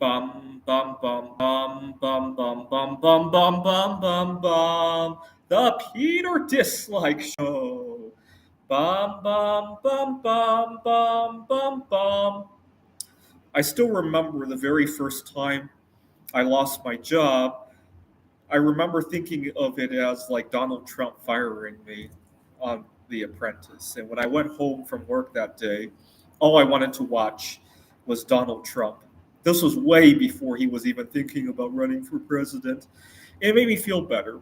Bum bum bum bum bum bum bum bum bum bum bum bum. The Peter Dislike Show. Bum bum bum bum bum bum bum. I still remember the very first time I lost my job. I remember thinking of it as like Donald Trump firing me on The Apprentice. And when I went home from work that day, all I wanted to watch was Donald Trump. This was way before he was even thinking about running for president. It made me feel better.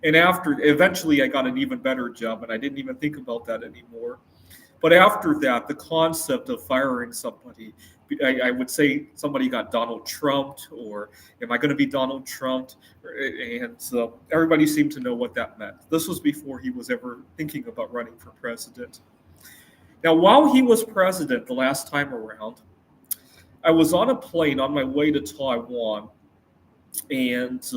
And after, eventually, I got an even better job, and I didn't even think about that anymore. But after that, the concept of firing somebody, I would say somebody got Donald Trumped, or am I going to be Donald Trumped? And so everybody seemed to know what that meant. This was before he was ever thinking about running for president. Now, while he was president the last time around, I was on a plane on my way to Taiwan, and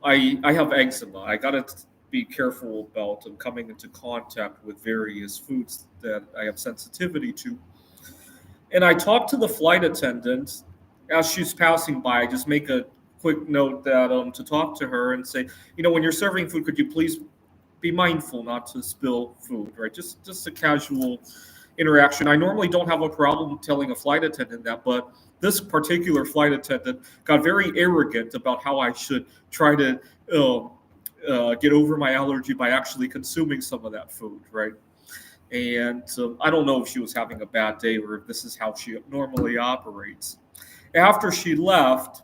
I have eczema. I gotta be careful about coming into contact with various foods that I have sensitivity to. And I talked to the flight attendant as she's passing by. I just make a quick note that to talk to her and say, when you're serving food, could you please be mindful not to spill food, right? Just a casual interaction. I normally don't have a problem telling a flight attendant that, but this particular flight attendant got very arrogant about how I should try to get over my allergy by actually consuming some of that food, right? And I don't know if she was having a bad day or if this is how she normally operates. After she left,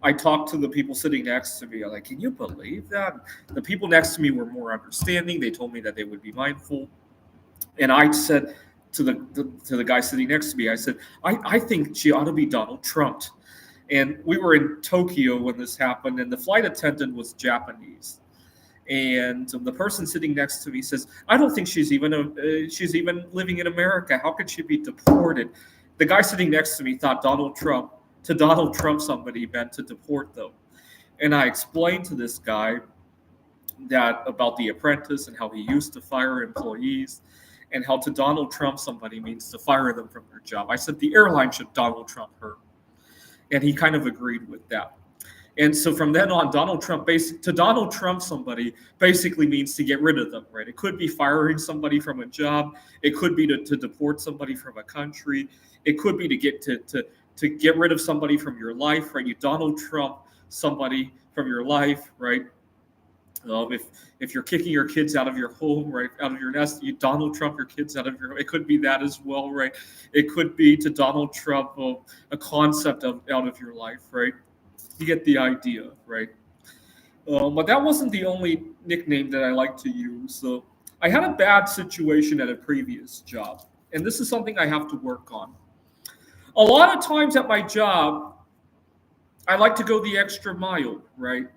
I talked to the people sitting next to me. I'm like, can you believe that? The people next to me were more understanding. They told me that they would be mindful. And I said to the guy sitting next to me, I said, I think she ought to be Donald Trump. And we were in Tokyo when this happened, and the flight attendant was Japanese. And the person sitting next to me says, I don't think she's even living in America. How could she be deported? The guy sitting next to me thought Donald Trump somebody meant to deport them. And I explained to this guy that about The Apprentice and how he used to fire employees, and how to Donald Trump somebody means to fire them from their job. I said the airline should Donald Trump her. And he kind of agreed with that. And so from then on, to Donald Trump somebody basically means to get rid of them, right? It could be firing somebody from a job. It could be to deport somebody from a country. It could be to get rid of somebody from your life, right? You Donald Trump somebody from your life, right? If you're kicking your kids out of your home, right, out of your nest, you Donald Trump your kids out of your home. It could be that as well, right? It could be to Donald Trump a concept out of your life, right? You get the idea, right? But that wasn't the only nickname that I like to use. So I had a bad situation at a previous job, and this is something I have to work on. A lot of times at my job, I like to go the extra mile, right?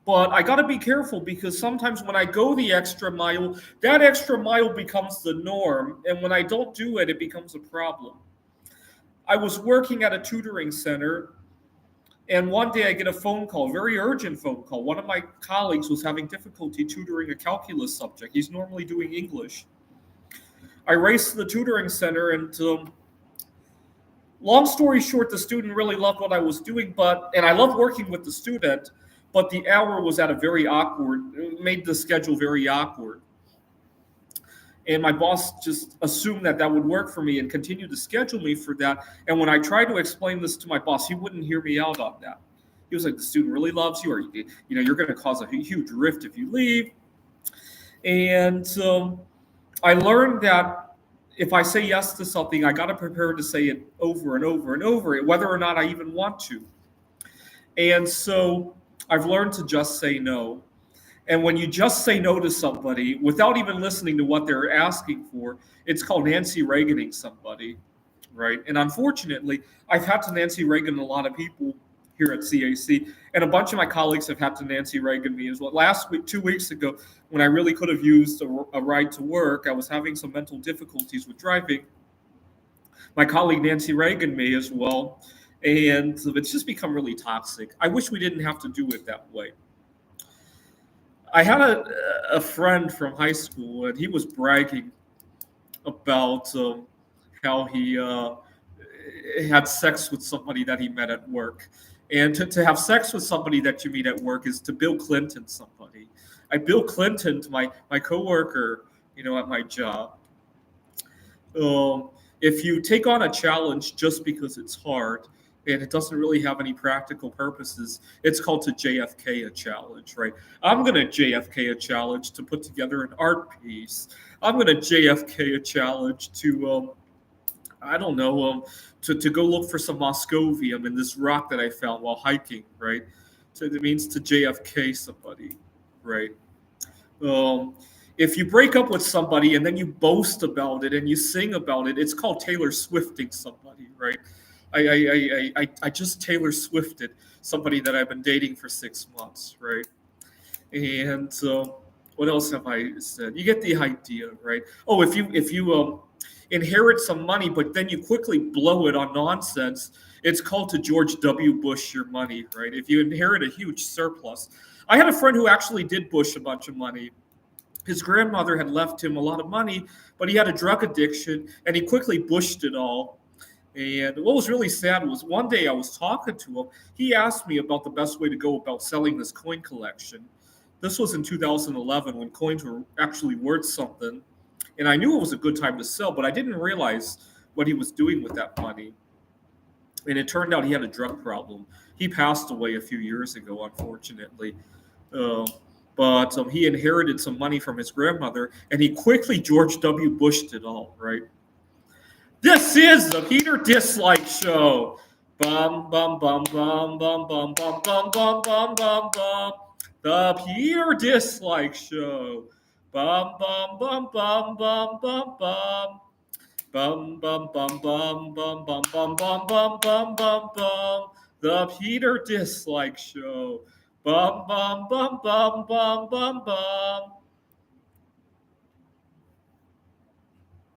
But I got to be careful because sometimes when I go the extra mile, that extra mile becomes the norm. And when I don't do it, it becomes a problem. I was working at a tutoring center, and one day I get a phone call, very urgent phone call. One of my colleagues was having difficulty tutoring a calculus subject. He's normally doing English. I raced to the tutoring center, and long story short, the student really loved what I was doing, and I loved working with the student, but the hour was at a very awkward, it made the schedule very awkward. And my boss just assumed that would work for me and continued to schedule me for that. And when I tried to explain this to my boss, he wouldn't hear me out on that. He was like, the student really loves you, or you're going to cause a huge rift if you leave. And I learned that if I say yes to something, I got to prepare to say it over and over and over, whether or not I even want to. And so I've learned to just say no. And when you just say no to somebody without even listening to what they're asking for, it's called Nancy Reaganing somebody, right? And unfortunately, I've had to Nancy Reagan a lot of people here at CAC, and a bunch of my colleagues have had to Nancy Reagan me as well. Last week, 2 weeks ago, when I really could have used a ride to work, I was having some mental difficulties with driving. My colleague Nancy Reagan me as well, and it's just become really toxic. I wish we didn't have to do it that way. I had a friend from high school, and he was bragging about how had sex with somebody that he met at work. And to have sex with somebody that you meet at work is to Bill Clinton somebody. I Bill Clinton to my coworker, at my job. If you take on a challenge just because it's hard and it doesn't really have any practical purposes, it's called to JFK a challenge, right? I'm going to JFK a challenge to put together an art piece. I'm going to JFK a challenge to, I don't know, to go look for some moscovium in this rock that I found while hiking, right? So it means to JFK somebody, right? Um, if you break up with somebody and then you boast about it and you sing about it, it's called Taylor Swifting somebody, right? I just Taylor Swifted somebody that I've been dating for 6 months, right? And what else have I said? You get the idea, right? Oh, if you inherit some money, but then you quickly blow it on nonsense, it's called to George W. Bush your money, right? If you inherit a huge surplus, I had a friend who actually did Bush a bunch of money. His grandmother had left him a lot of money, but he had a drug addiction, and he quickly bushed it all. And what was really sad was one day I was talking to him. He asked me about the best way to go about selling this coin collection. This was in 2011 when coins were actually worth something. And I knew it was a good time to sell, but I didn't realize what he was doing with that money. And it turned out he had a drug problem. He passed away a few years ago, unfortunately. Uh, but he inherited some money from his grandmother, and he quickly George W. Bushed it all, right? This is the Peter Dislike Show. Bum bum bum bum bum bum bum bum bum bum bum bum. The Peter Dislike Show. Bum bum bum bum bum bum bum. Bum bum bum bum bum bum bum bum bum bum bum bum. The Peter Dislike Show. Bum bum bum bum bum bum bum.